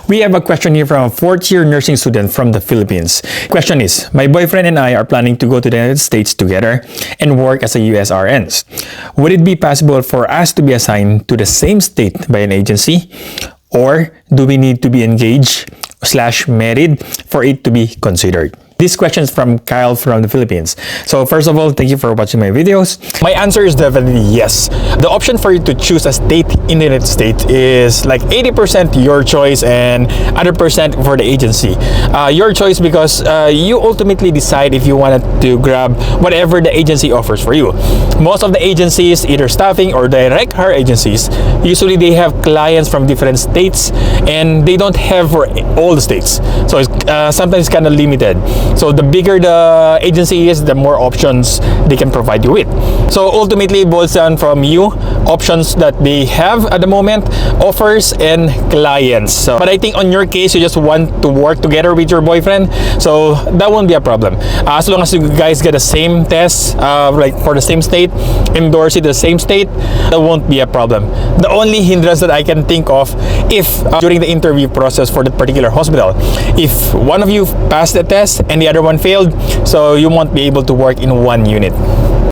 We have a question here from a fourth-year nursing student from the Philippines. Question is, my boyfriend and I are planning to go to the United States together and work as a US RNs. Would it be possible for us to be assigned to the same state by an agency? Or do we need to be engaged/married for it to be considered? This question is from Kyle from the Philippines. So first of all, thank you for watching my videos. My answer is definitely yes. The option for you to choose a state in the United States is like 80% your choice and other percent for the agency. Your choice because you ultimately decide if you wanted to grab whatever the agency offers for you. Most of the agencies, either staffing or direct hire agencies, usually they have clients from different states and they don't have for all the states. So it's sometimes kind of limited. So the bigger the agency is, the more options they can provide you with. So ultimately, it boils down from you, options that they have at the moment, offers, and clients. So, but I think on your case, you just want to work together with your boyfriend, so that won't be a problem. As long as you guys get the same test, like for the same state, endorse it the same state, that won't be a problem. The only hindrance that I can think of, if during the interview process for that particular hospital, if one of you passed the test and the other one failed, so you won't be able to work in one unit.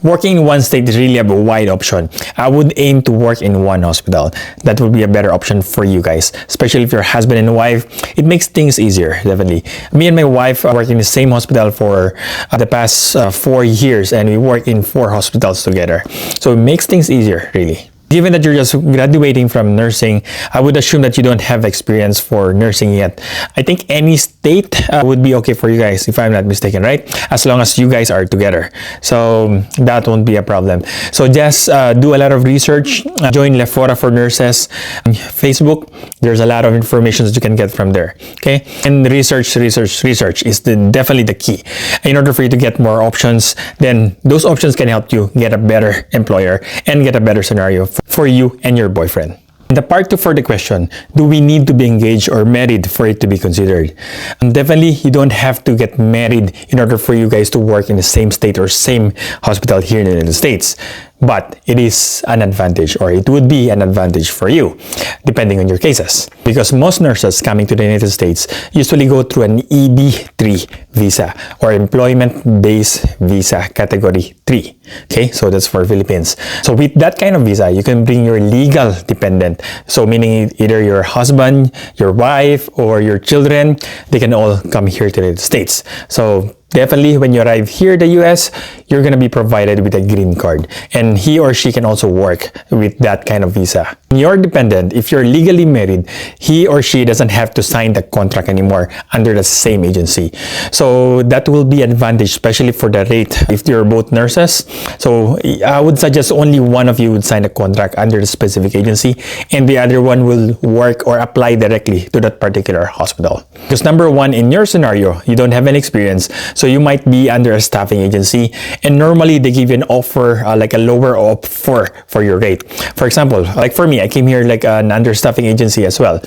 Working in one state is really a wide option. I would aim to work in one hospital. That would be a better option for you guys, especially if you're husband and wife. It makes things easier, definitely. Me and my wife work in the same hospital for the past 4 years, and we work in 4 hospitals together. So it makes things easier, really. Given that you're just graduating from nursing, I would assume that you don't have experience for nursing yet. I think any state would be okay for you guys, if I'm not mistaken, right? As long as you guys are together. So that won't be a problem. So just do a lot of research. Join Lefora for Nurses on Facebook. There's a lot of information that you can get from there. Okay? And research is definitely the key. In order for you to get more options, then those options can help you get a better employer and get a better scenario for you and your boyfriend. The part 2 for the question, do we need to be engaged or married for it to be considered? Definitely, you don't have to get married in order for you guys to work in the same state or same hospital here in the United States. But it is an advantage, or it would be an advantage for you, depending on your cases. Because most nurses coming to the United States usually go through an EB3 visa, or Employment-Based Visa Category 3. Okay, so that's for Philippines. So with that kind of visa, you can bring your legal dependent. So meaning either your husband, your wife, or your children, they can all come here to the United States. So definitely, when you arrive here in the US, you're going to be provided with a green card. And he or she can also work with that kind of visa. Your dependent, if you're legally married, he or she doesn't have to sign the contract anymore under the same agency. So that will be an advantage, especially for the rate if you're both nurses. So I would suggest only one of you would sign a contract under the specific agency, and the other one will work or apply directly to that particular hospital. Because number one, in your scenario, you don't have any experience. So you might be under a staffing agency, and normally they give you an offer like a lower offer for your rate. For example, like for me, I came here like an understaffing agency as well,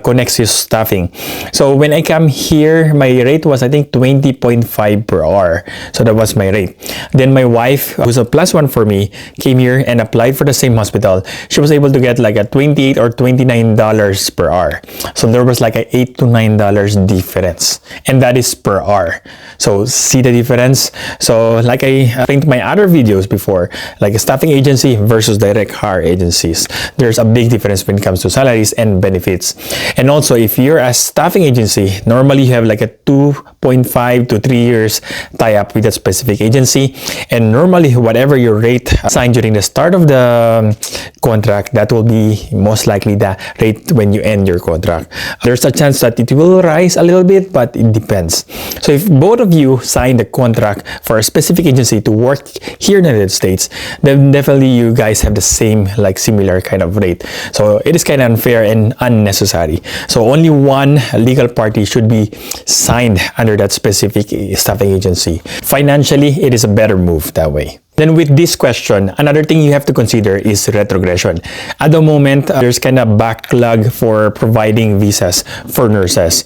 Connexus Staffing. So when I come here, my rate was I think 20.5 per hour. So that was my rate. Then my wife, who's a +1 for me, came here and applied for the same hospital. She was able to get like a $28 or $29 per hour. So there was like a $8 to $9 difference, and that is per hour. So see the difference? So like I explained in my other videos before, like a staffing agency versus direct hire agencies, there's a big difference when it comes to salaries and benefits. And also, if you're a staffing agency, normally you have like a 2.5 to 3 years tie-up with that specific agency, and normally whatever your rate assigned during the start of the contract, that will be most likely the rate when you end your contract. There's a chance that it will rise a little bit, but it depends. So if both of you sign the contract for a specific agency to work here in the United States, then definitely you guys have the same, like similar kind of rate. So it is kind of unfair and unnecessary. So only one legal party should be signed under that specific staffing agency. Financially, it is a better move that way. Then with this question, another thing you have to consider is retrogression. At the moment, there's kind of backlog for providing visas for nurses.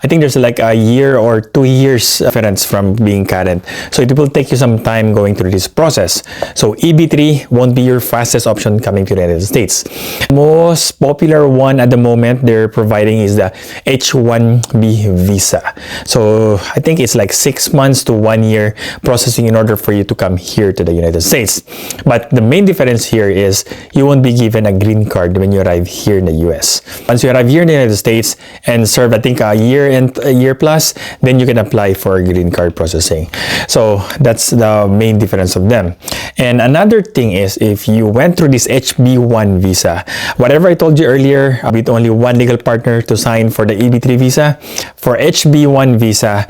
I think there's like a year or 2 years difference from being current. So it will take you some time going through this process. So EB3 won't be your fastest option coming to the United States. Most popular one at the moment they're providing is the H1B visa. So I think it's like 6 months to 1 year processing in order for you to come here to the United States. But the main difference here is you won't be given a green card when you arrive here in the US. Once you arrive here in the United States and serve, I think, a year and a year plus, then you can apply for a green card processing. So that's the main difference of them. And another thing is, if you went through this HB1 visa, whatever I told you earlier, with only one legal partner to sign for the EB3 visa, for HB1 visa,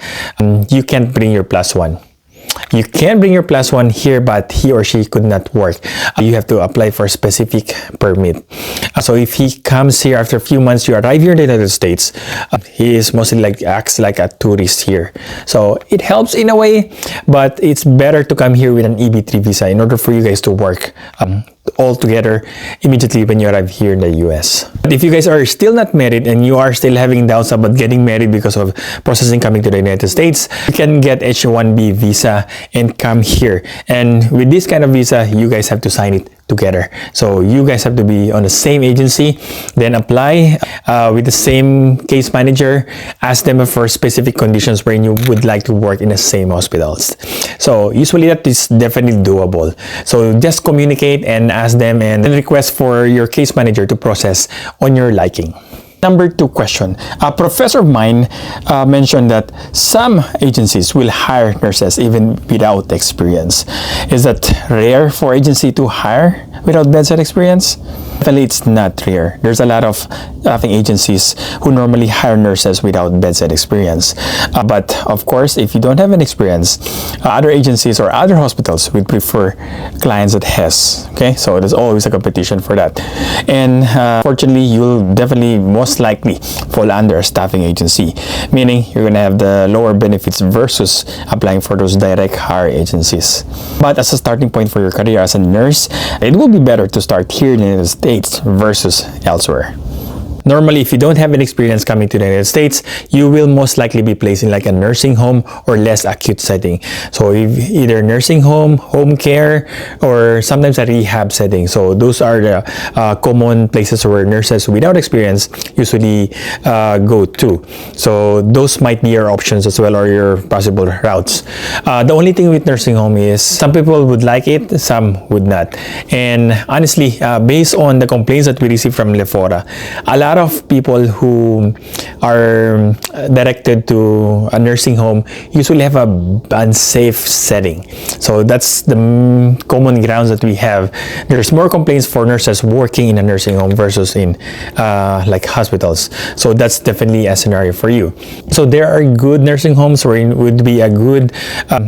you can't bring your plus one. You can bring your plus one here, but he or she could not work. You have to apply for a specific permit. So if he comes here after a few months, you arrive here in the United States, he is mostly like acts like a tourist here. So it helps in a way, but it's better to come here with an EB3 visa in order for you guys to work all together immediately when you arrive here in the US. But if you guys are still not married and you are still having doubts about getting married because of processing coming to the United States, you can get H1B visa and come here. And with this kind of visa, you guys have to sign it together. So you guys have to be on the same agency, then apply with the same case manager, ask them for specific conditions wherein you would like to work in the same hospitals. So usually that is definitely doable. So just communicate and ask them and then request for your case manager to process on your liking. Number 2 question. A professor of mine mentioned that some agencies will hire nurses even without experience. Is that rare for agency to hire without bedside experience? Definitely, it's not rare. There's a lot of staffing agencies who normally hire nurses without bedside experience. But of course, if you don't have an experience, other agencies or other hospitals would prefer clients that has. Okay, so there's always a competition for that. And fortunately, you'll definitely most likely fall under a staffing agency, meaning you're gonna have the lower benefits versus applying for those direct hire agencies. But as a starting point for your career as a nurse, it will be better to start here in the United States versus elsewhere. Normally, if you don't have an experience coming to the United States, you will most likely be placed in like a nursing home or less acute setting. So either nursing home, home care, or sometimes a rehab setting. So those are the common places where nurses without experience usually go to. So those might be your options as well, or your possible routes. The only thing with nursing home is some people would like it, some would not. And honestly, based on the complaints that we receive from Lefora, a lot of people who are directed to a nursing home usually have a unsafe setting. So that's the common grounds that we have. There's more complaints for nurses working in a nursing home versus in like hospitals. So that's definitely a scenario for you. So there are good nursing homes where it would be a good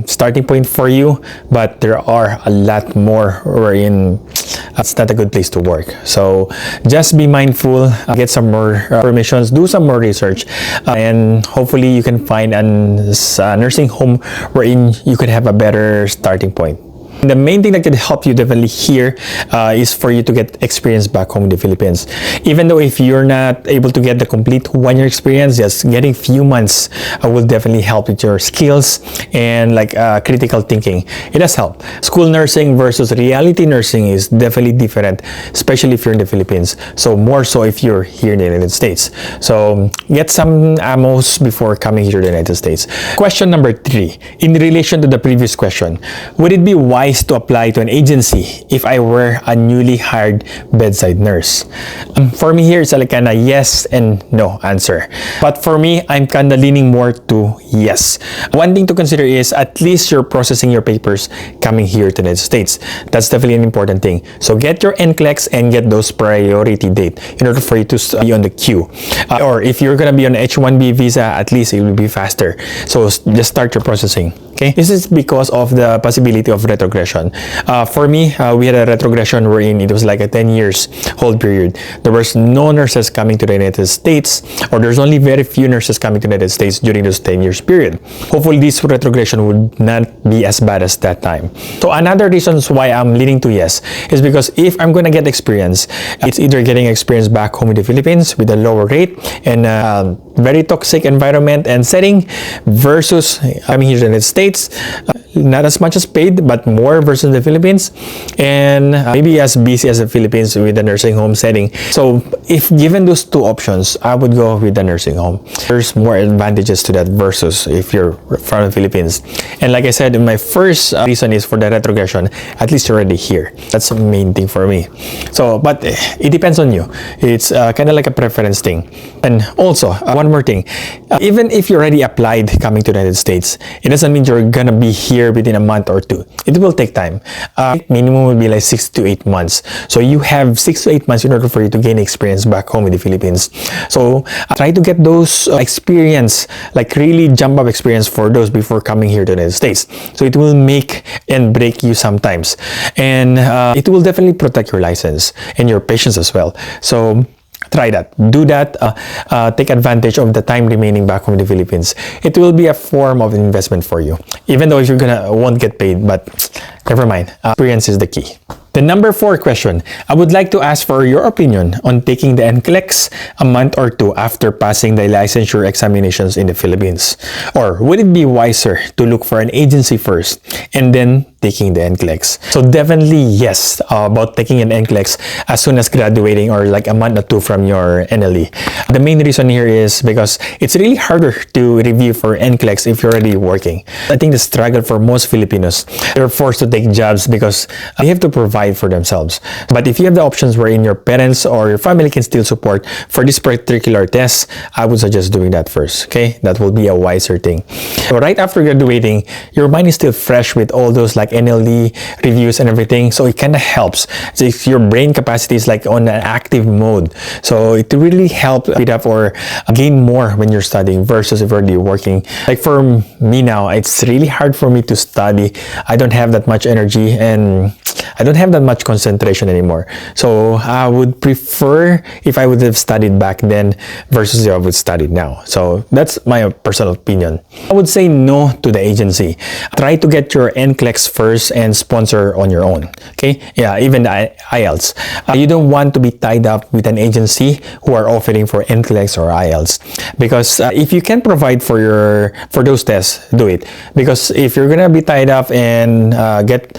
starting point for you, but there are a lot more wherein it's not a good place to work. So just be mindful, get some more permissions, do some more research, and hopefully you can find a nursing home wherein you could have a better starting point. The main thing that could help you definitely here is for you to get experience back home in the Philippines. Even though if you're not able to get the complete 1-year experience, just getting few months will definitely help with your skills and like critical thinking. It does help. School nursing versus reality nursing is definitely different, especially if you're in the Philippines. So more so if you're here in the United States. So get some ammos before coming here to the United States. Question number 3. In relation to the previous question, would it be wise to apply to an agency if I were a newly hired bedside nurse? For me here, it's like a yes and no answer. But for me, I'm kind of leaning more to yes. One thing to consider is at least you're processing your papers coming here to the United States. That's definitely an important thing. So get your NCLEX and get those priority date in order for you to be on the queue. Or if you're going to be on H1B visa, at least it will be faster. So just start your processing. Okay? This is because of the possibility of retrogression. retrogression. For me, we had a retrogression wherein it was like a 10 years hold period. There was no nurses coming to the United States, or there's only very few nurses coming to the United States during those 10 years period. Hopefully this retrogression would not be as bad as that time. So another reasons why I'm leaning to yes is because if I'm going to get experience, it's either getting experience back home in the Philippines with a lower rate and very toxic environment and setting versus coming here to the United States, not as much as paid but more versus the Philippines, and maybe as busy as the Philippines with the nursing home setting. So if given those two options, I would go with the nursing home. There's more advantages to that versus if you're from the Philippines. And like I said, my first reason is for the retrogression. At least you're already here. That's the main thing for me. So but it depends on you. It's kind of like a preference thing. And also one more thing, even if you already applied coming to the United States, it doesn't mean you're gonna be here within a month or two. It will take time. Minimum will be like 6 to 8 months. So you have 6 to 8 months in order for you to gain experience back home in the Philippines. So try to get those experience, like really jump up experience for those before coming here to the United States. So it will make and break you sometimes. And it will definitely protect your license and your patients as well. So try that. Do that. Take advantage of the time remaining back home in the Philippines. It will be a form of investment for you. Even though you're won't get paid, but never mind. Experience is the key. The number 4 question, I would like to ask for your opinion on taking the NCLEX a month or two after passing the licensure examinations in the Philippines. Or would it be wiser to look for an agency first and then taking the NCLEX? So definitely yes, about taking an NCLEX as soon as graduating or like a month or two from your NLE. The main reason here is because it's really harder to review for NCLEX if you're already working. I think the struggle for most Filipinos, they're forced to take jobs because they have to provide for themselves. But if you have the options wherein your parents or your family can still support for this particular test, I would suggest doing that first. Okay, that will be a wiser thing. So right after graduating, your mind is still fresh with all those like NLE reviews and everything, so it kind of helps. So if your brain capacity is like on an active mode, so it really helps speed up or gain more when you're studying versus if you're already working. Like for me now, it's really hard for me to study. I don't have that much energy and I don't have that much concentration anymore. So I would prefer if I would have studied back then versus if I would study now. So that's my personal opinion. I would say no to the agency. Try to get your NCLEX first and sponsor on your own. Okay? Yeah, even IELTS. You don't want to be tied up with an agency who are offering for NCLEX or IELTS. Because if you can provide for those tests, do it. Because if you're gonna be tied up and get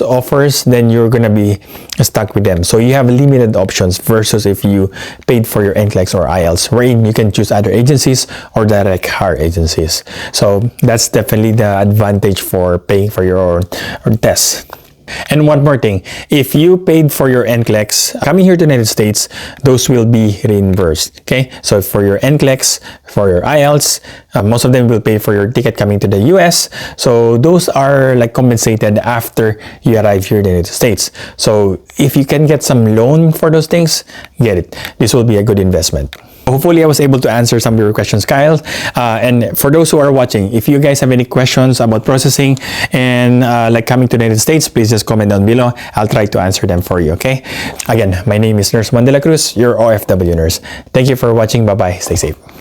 offers, then you're gonna be stuck with them. So you have limited options versus if you paid for your NCLEX or IELTS, wherein you can choose other agencies or direct hire agencies. So that's definitely the advantage for paying for your own tests. And one more thing, if you paid for your NCLEX coming here to the United States, those will be reimbursed. Okay, so for your NCLEX, for your IELTS, most of them will pay for your ticket coming to the US. So those are like compensated after you arrive here in the United States. So if you can get some loan for those things, get it. This will be a good investment. Hopefully, I was able to answer some of your questions, Kyle. And for those who are watching, if you guys have any questions about processing and like coming to the United States, please just comment down below. I'll try to answer them for you, okay? Again, my name is Nurse Juan de la Cruz, your OFW nurse. Thank you for watching. Bye-bye. Stay safe.